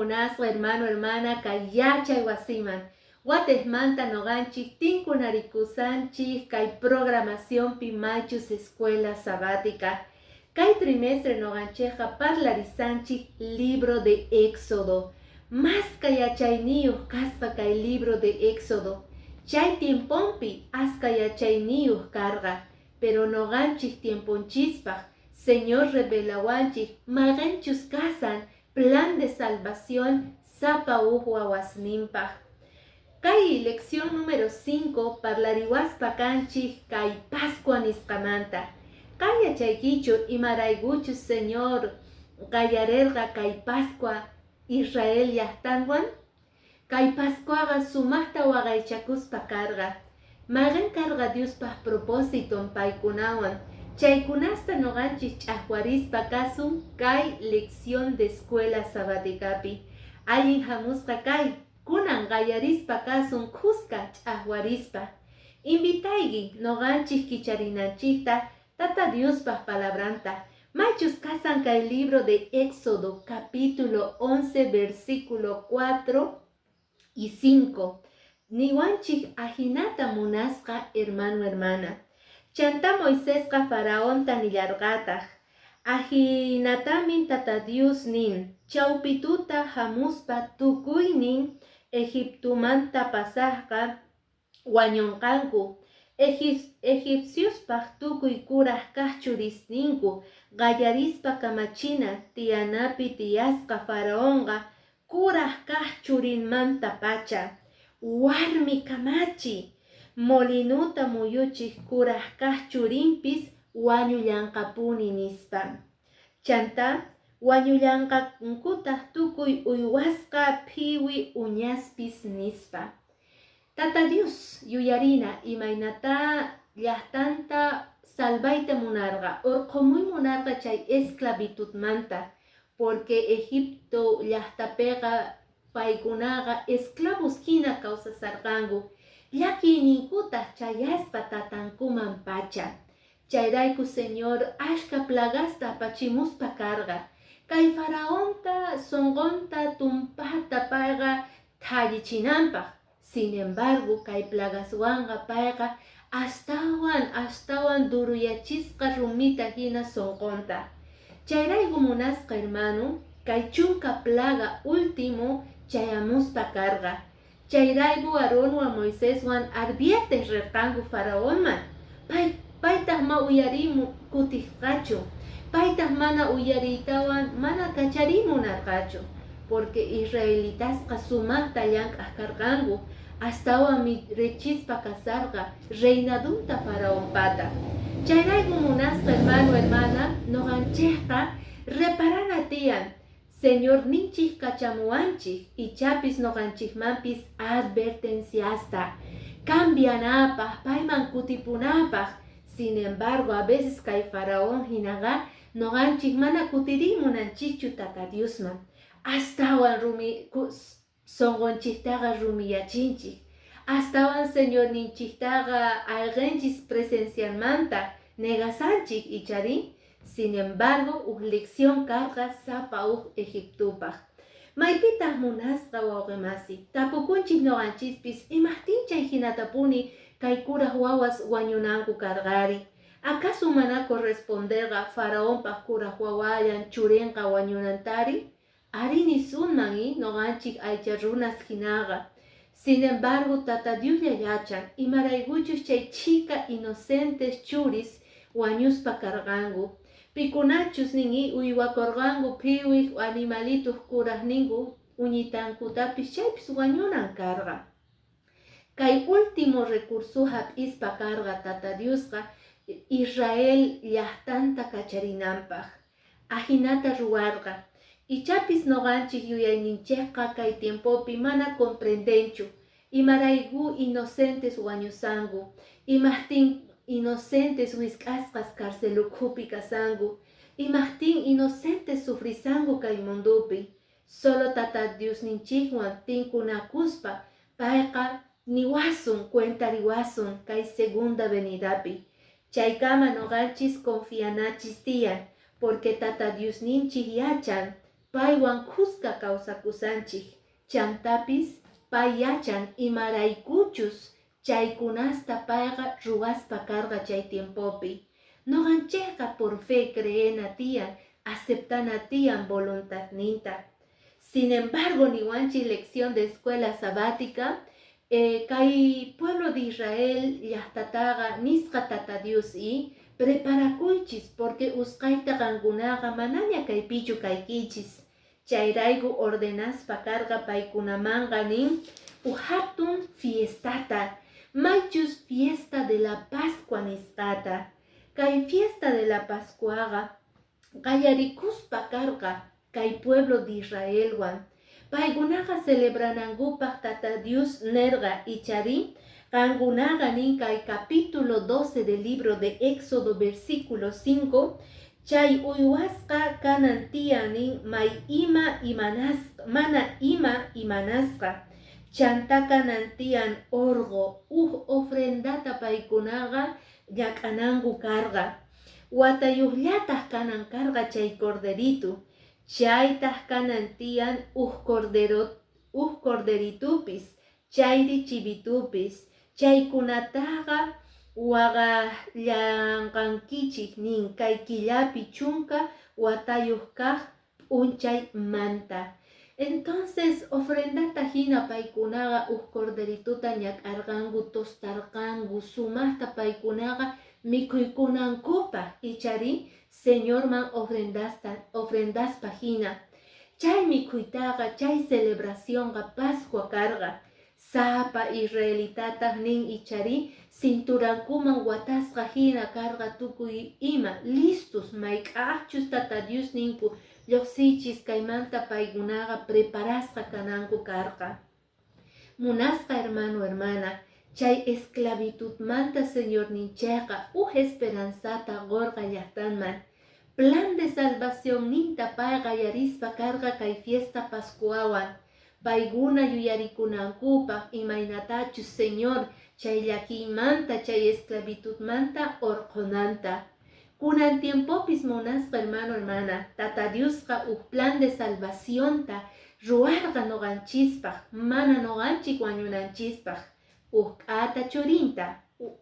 munasqa hermano, hermana, kay yachay wasiman. Watesmanta noganchik tinkunarikusanchik kay programacionpi maychus escuela sabática. Kay trimestre nogancheja parlarizanchik libro de Éxodo. Más kayachayniyuq kasqa kay libro de Éxodo. Chay tiempompi aska yachayniyuq karqa. Pero noganchik tiemponchispaj Señor revelawanchik maganchus kasan plan de salvación sapa wasnimpaj. Kay lección número 5 parlariwaspa kanchik kay Pascua nisqamanta. Kay yachaykichu imaraykuchus Señor qayarerqa kay Pascua Israel llaqtanwan. Kay Pascuaqa sumaqta waqaychakuspa karqa. Magan karqa Diospaj propósiton paykunawan. Chaykunasta noganchik ch'aqwarispa kasun kay lección de escuela sabatikapi. Allin hamusqa kay kunan qayarispa kasun kuska ch'aqwarispa. Invitayki noganchik kicharinanchikta Tata Diospaj palabranta. Maychus kasan kay libro de Éxodo capítulo 11 versículo 4 y 5. Niwanchik ajinata munasqa hermano, hermana. Chanta Moisesqa faraonta nillarqataq. Ajinatamin Tata Dios nin. Chawpituta hamuspa tukuynin Egiptumanta pasaqqa wañunqanku. Egipciospaq tukuy kuraq kaq churisninku qallarispa kamachina tiyanapi tiyasqa faraonqa kuraq kaq churinmanta pacha. Warmi kamachi. Molinuta muyuchik kuraq kaq churinpis wañullanqapuni nispa. Chanta wañullanqankutaq tukuy uywasqa phiwi uñaspis nispa. Tata Dios yuyarina imaynata llaqtanta salvayta munarqa urqumuy munarqa chay esclavitudmanta porque Egipto llaqtapiqa paykunaqa esclavos hina kawsasarqanku. Llakiynikuta chayaspa tatankuman pacha. Chayrayku Señor ashka plagasta apachimuspa karqa. Kay faraonta sonqonta tumpata payqa thallichinanpaq. Sin embargo, kay plagaswanqa payqa astawan duruyachisqa rumita hina sonqonta. Chayrayku munasqa hermano, kay chunka plaga último chayamuspa karqa. Chayrayku Aronwan Moiseswan adviertes rirqanku faraonman. Paytaq ma uyarimu kutijqachu. Paytaq mana uyariytawan mana kacharimunarqachu. Porque Israelitasqa sumaqta llank'aq karqanku. Astawan rechispa kasarqa reinadunta faraonpata. Chayrayku munasqa hermano, hermana, noqanchikqa reparana tiyan. Señor ninchik kachamuanchik ichapis noqanchikmanpis advertenciasta. Cambianapaq, payman kutipunapaq. Sin embargo, a veces kay faraón hinaqa noqanchik mana kutirimunanchikchu Tata Diosman. Astawan sonqonchiktaqa rumiyachinchik. Astawan Señor ninchiktaqa alqanchis presencialmanta negasanchik icharin. Sin embargo, lección karqa sapa Egiptupaq. Maypitaq munasqa wawqimasi. Tapukunchik noqanchispis imaqtinchay hinatapuni kay kuraq wawas wañunanku karqari. ¿Acaso mana corresponderqa faraonpaq kuraq wawallan churinqa wañunantari? Ari nisunman noqanchik aycha runas hinaqa. Sin embargo, Tata Dios yachan imaraykuchus chay chika inocentes churis wañuspa karqanku. Pikunachus ningi uywakorqanku phiwiq animalitus kuraqninku uñitankutapis chaypis wañunan karqa. Kay último recurso hap'ispa karqa Tata Diosqa Israel llaqtanta kacharinanpaq. Ajinata ruwarqa. Ichapis noqanchik yuyayninchikqa kay tiempopi mana comprendenchu. Imarayku inocentes wañusanku. Imaqtin inocentes wisk'asqas carcelukupi kasanku. Imaqtin inocentes sufrisanku kay mundupi. Solo Tata Dios ninchikwan tinkunakuspa payqa niwasun cuentariwasun kay segunda venidapi. Chaykama noqanchis confianachis tiyan porque Tata Dios ninchik yachan paywan kuska kawsakusanchik. Chantapis pay yachan imaraykuchus chaykunasta payqa ruwaspa karqa chay tiempopi. Noqanchikqa por fe creena tiyan, aceptana tiyan voluntad ninta. Sin embargo, niwanchik lección de escuela sabática, kay pueblo de Israel llaqtataqa nisqa tata Dios y preparakuychis porque usqayta qankunaqa manaña kaypichu kaykichis. Chayrayku ordenaspa karqa paykunamanqa nin hatun fiestata, maychus fiesta de la Pascua nisqata. Kay fiesta de la Pascuaqa qayarikuspa karqa kay pueblo de Israelwan. Paykunaqa celebranangupaq tata Dios nerqa ichari qankunaqa nin kay capítulo 12 del libro de Éxodo versículo 5 chay uywasqa kanan tiyan nin may mana ima imanasqa chanta kanan tiyan orgo ofrendata paykunaqa llaq'ananku karqa watayuqllataq kanan karqa chay corderito chaytaq kanan tiyan corderitupis chayri chivitupis chaykunataqa waqallanqankichik nin kay killapi chunka watayuq kaq p'unchay manta. Entonces ofrendata hina paykunaqa corderituta ñak'arqanku tostarqanku sumaqta paykunaqa mikhuykunankupaq ichari Señorman ofrendaspa hina. Chay mikhuytaqa chay celebracionqa Pascua karqa. Sapa Israelitataq nin ichari cinturankuman watasqa hina karqa tukuy ima listos mayk'aqchus tata Dios ninku lluqsichis kaymanta paykunaqa preparasqa kananku karqa. Munasqa hermano hermana, chay esclavitudmanta Señor ninchayqa esperanzata gorqa llaqtanman. Plan de salvación ninta payqa yarispa karqa kay fiesta Pascuawan. Payguna yuyarikunankupaq imaynatachus Señor chay llakiymanta chay esclavitudmanta orqonanta. Kunan tiempopis munasqa hermano hermana, tata Diosqa plan de salvacionta ruarqa noqanchispaq, mana noqanchik wañunanchispaq. K'ata churinta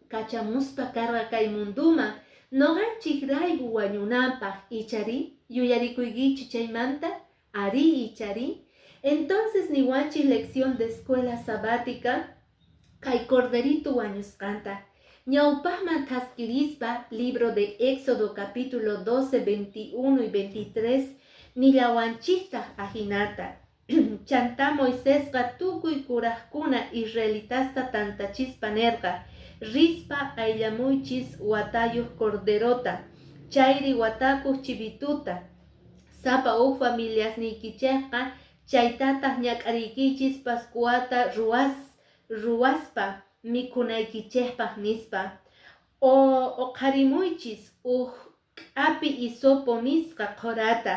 kachamuspa karqa kay munduman noqanchik rayku wañunanpaq ichari yuyarikuykichu chaymanta ari ichari. Entonces niwanchik lección de escuela sabática kay corderito wañusqanta ñawpaqman taskirispa libro de Éxodo capítulo 12, 21 y 23 nillawanchiktaq ajinata. Chanta Moisesqa tukuy kuraqkuna Israelitasta tantachispa nerqa rispa ayllamuychis watayuq corderota chayri watakuq chivituta sapa familiasnikichayqa chaytataq ñak'ariykichis Pascuata ruwaspa mikunaykichaypaq nispa o qarimuychis k'api isopo nisqa qurata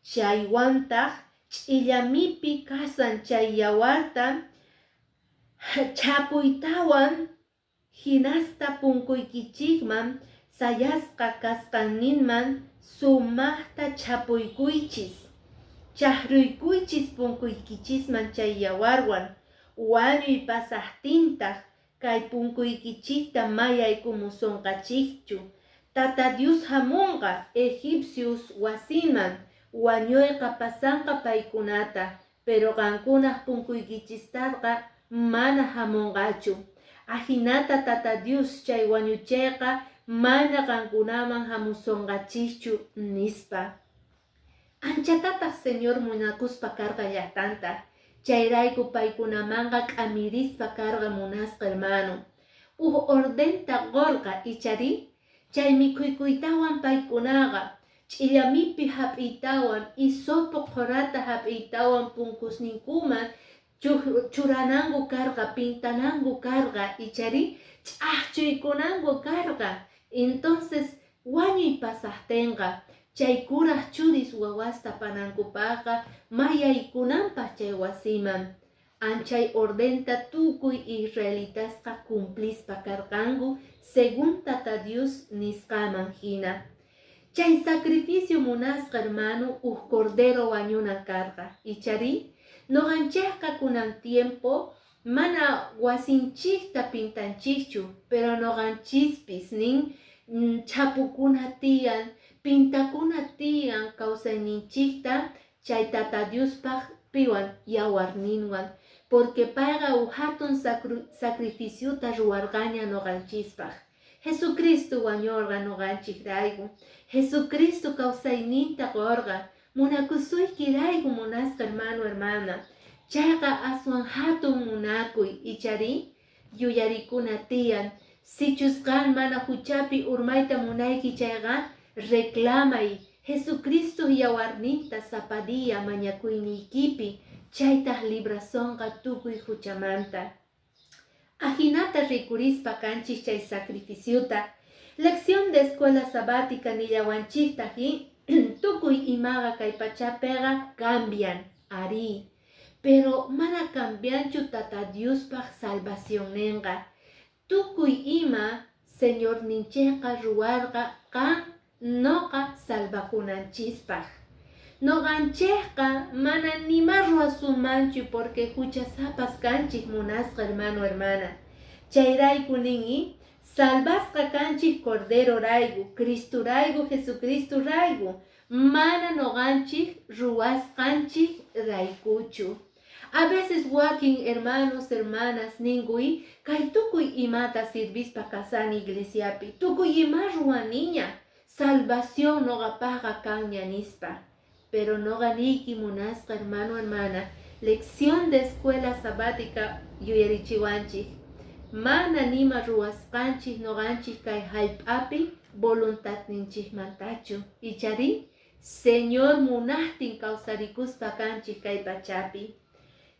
chaywantaq ch'illamipi kasan chay yawarta chapuytawan hinasta punkuykichikman sayasqa kasqanninman sumaqta chapuykuychis chaqruykuychis punkuykichisman chay yawarwan wañuy pasaqtintaq kay punkuykichikta mayaykumusonqachikchu tata Dios hamunqa egipcios wasiman wañuyqa pasanqa paykunata pero qankunaq punkuykichistaqa mana hamunqachu ajinata tata Dios chay wañuchayqa mana qankunaman hamusonqachichu nispa. Anchatataq Señor munakuspa karqa llaqtanta chayrayku paykunamanqa k'amirispa karqa munasqa hermano ordenta gorqa ichari chay mikhuykuytawan paykunaqa ch'illamipi hap'iytawan isopo qurata hap'iytawan punkusninkuman churananku karqa pintananku karqa ichari ch'aqchuykunanku karqa. Entonces wañuy pasaqtinqa chay kuraq churis wawasta panankupaqqa mayaykunanpaq chay wasiman anchay ordenta tukuy israelitasqa cumplispa karqanku según tata Dios nisqaman hina. Chay sacrificio munasqa hermano cordero wañuna karqa. Ichari noqanchikqa kunan tiempo mana wasinchikta pintanchikchu, pero noqanchispis nin chapukuna tiyan, pintakuna tiyan kawsayninchikta chay tata Diospaq piwan yawarninwan, porque payqa hatun sacrificiota ruwarqaña noqanchispaq. Jesucristo wañurqa noqanchikrayku, Jesucristo kawsayninta qorqa, munakusuykirayku munasqa hermano hermana. Chayqa aswan hatun munakuy ichari yuyarikuna tiyan. Sichusqan mana huchapi urmayta munayki chayqa reclamay Jesucristo yawarninta sapadiya mañakuynikipi chaytaq librazonqa tukuy huchamanta. Ajinata rikurispa kanchik chay sacrificiota. Lección de escuela sabática nillawanchiktaji tukuy imaga kay pachapiqa cambian, ari. Pero mana cambianchu tata Diospaq salvación nenqa. Tukuy ima Señor ninchikqa ruwarqa kan noqa salvakunanchispaq. Noqanchikqa mana nima ruwasumanchu porque huchasapas kanchik munasqa hermano hermana. Chayrayku ningi salvasqa kanchik cordero raygu, Cristo raygu, Jesucristo raygu, mana noqanchik ruwasqanchik raykuchu. A veces wakin hermanos, hermanas, ninguy, kay tukuy imata sirvispa kasani iglesiapi, tukuy ima ruwaniña, salvación noqapaqa kanña nispa. Pero noqaniki munasqa hermano, hermana, lección de escuela sabática yuyarichiwanchik. Mana nima ruwasqanchik noqanchik kay hallp'api voluntad ninchikmantachu. Ichari, Señor munahtin kawsarikuspa kanchik kay pachapi.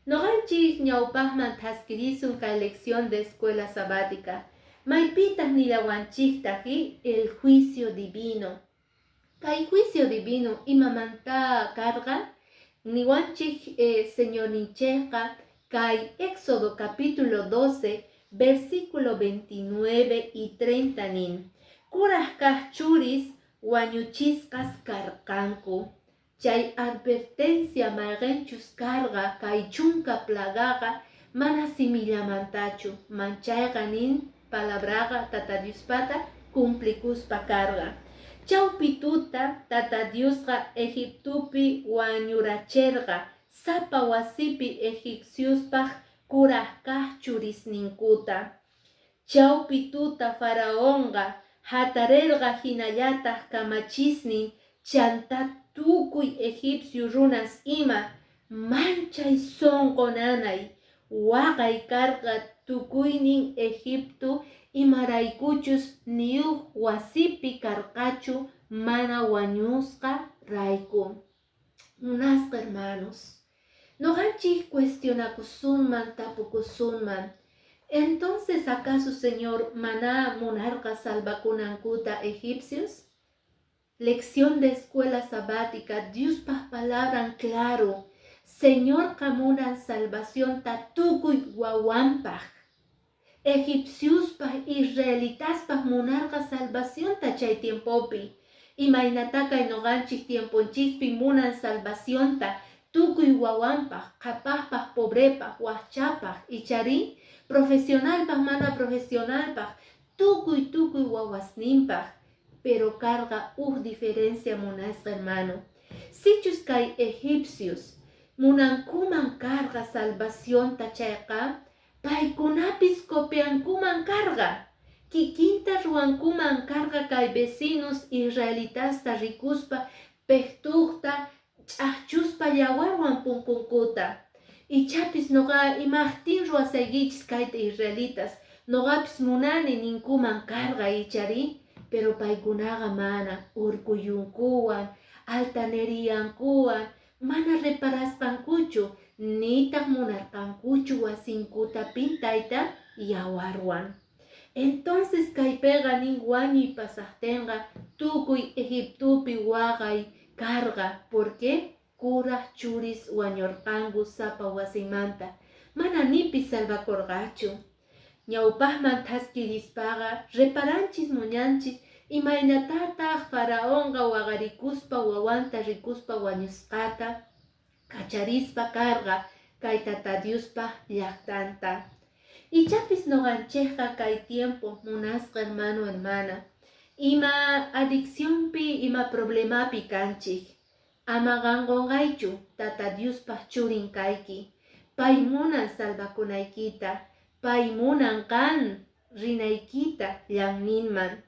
Noqanchik ñawpaqman taskirisun kay lección de escuela sabática. Maypitaq nillawanchiktaji el juicio divino. Kay juicio divino imamanta karqa niwanchik Señor ninchikqa kay Éxodo capítulo 12 versículo 29 y 30 nin. Kuraq kaq churis wañuchisqas karqanku. Chay advertencia mayqanchus karqa kay chunka plagaqa mana simillamantachu. Manchayqa nin palabraqa tata Diospata cumplikuspa karqa. Chawpituta tata Diosqa Egiptupi wañurachirqa sapa wasipi egipciuspaq kuraq kaq churisninkuta. Chawpituta faraonqa hatarirqa hinallataq kamachisnin chanta tukuy egipcio runas ima manchay sonqonanay waqay karqa tukuynin Egipto imaraykuchus niyuq wasipi karqachu mana wañusqa rayku. Munasqa hermanos, noqanchik cuestionakusunman tapukusunman. Entonces, ¿acaso Señor mana munarqa salvakunankuta egipcios? Lección de escuela sabática, Diospaq palabran claro. Señor kamunan salvación ta tukuy wawanpaq. Egipciuspaq israelitaspaq munarqa salvación ta chay tiempopi. Imaynataka noqanchik tiemponchispi munan salvación ta tukuy wawanpaq, qhapaqpaq, pobrepaq, waqchapaq, ichari profesionalpaq, mana profesionalpaq, tukuy wawasninpaq. Pero carga diferencia munasqa hermano. Sichus kay egipcios munankuman carga salvación tachayqa, paykunapis copiankuman carga. Kikinta ruankuman carga kay vecinos israelitasta rikuspa, pektukta, ch'aqchuspa yawarwan punkunkuta. Ichapis noqa imaqtin ruwasaykichis kayta israelitas, noqapis munani ninkuman carga ichari. Pero paykunaqa mana urkuyunkuwan, altaneriyankuwan, mana reparasqankuchu, nitaq munarqankuchu wasinkuta pintayta yawarwan. Entonces kaypiqa nin wañuy pasaqtinqa tukuy Egiptupi waqay karqa. ¿Por qué? Kuraq churis wañurqanku sapa wasimanta. Mana nipis salvakurqachu. Ñawpaqman taskirispaqa reparanchis muñanchis Imaynatata faraonqa waqarikuspa wawanta rikuspa wañusqata kacharispa karqa kay tata Diospa llaqtanta. Ichapis noqanchikqa kay tiempo munasqa hermano hermana, ima adicciónpi ima problemapi kanchik, ama qanqunqaychu tata Diospaq churin kayki, pay munan salvakunaykita, pay munan qan rinaykita llanninman.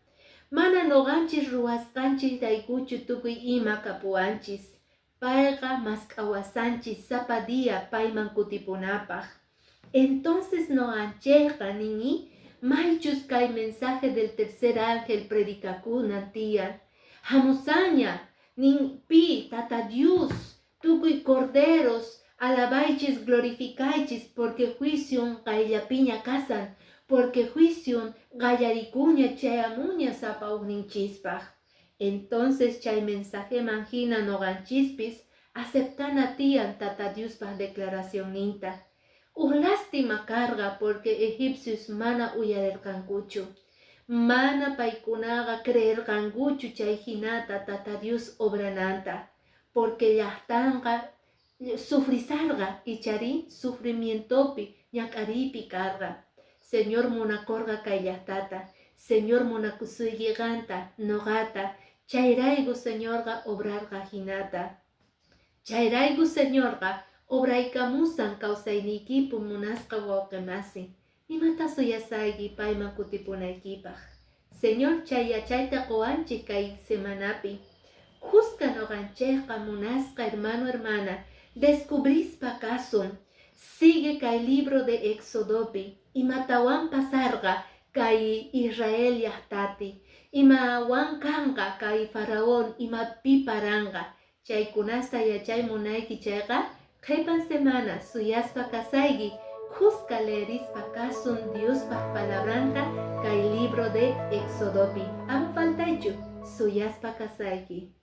Mana noqanchis ruwasqanchis raykuchu tukuy ima kapuanchis, payqa mask'awasanchis sapa dia payman kutipunapaq. Entonces noqanchikqa nini maychus kay mensaje del tercer ángel predikakunan tiyan, hamusaña nin pi tata Dios tukuy corderos alabaychis glorificaychis porque juicion qayllapiña kasan, porque juicion qallarikuña chayamuña sapa ukninchispaq. Entonces chay mensaje manhina noqanchispis aceptana tiyan tata Diospaq declaración ninta. Lástima karqa porque egipcios mana uyarirqankuchu, mana paykunaqa creerqankuchu chay hinata tata Dios obrananta, porque llaqtanqa sufrisarqa ichari sufrimientopi ñak'aripi karqa. Señor munakurqa kay llaqtata, Señor munakusuykiqanta noqata, chayrayku Señorqa obrarqa hinata. Chayrayku Señorqa obraykamusan kawsayniykipi munasqa wawqimasi, imata suyasayki payman kutipunaykipaq. Señor chay yachayta quwanchik kay semanapi, Juska noqanchikqa munasqa hermano hermana descubrispa kasun, sigue kay libro de Éxodopi, imatawan pasarqa kay Israel llaqtapi, imawan kanqa kay faraón imapi paranqa, chaykunasta yachay munayki chayqa qhipan semana suyaspa kasayki, Juska leerispa kasun Diospaq palabranta kay libro de Éxodopi, ama faltaychu suyaspa kasayki.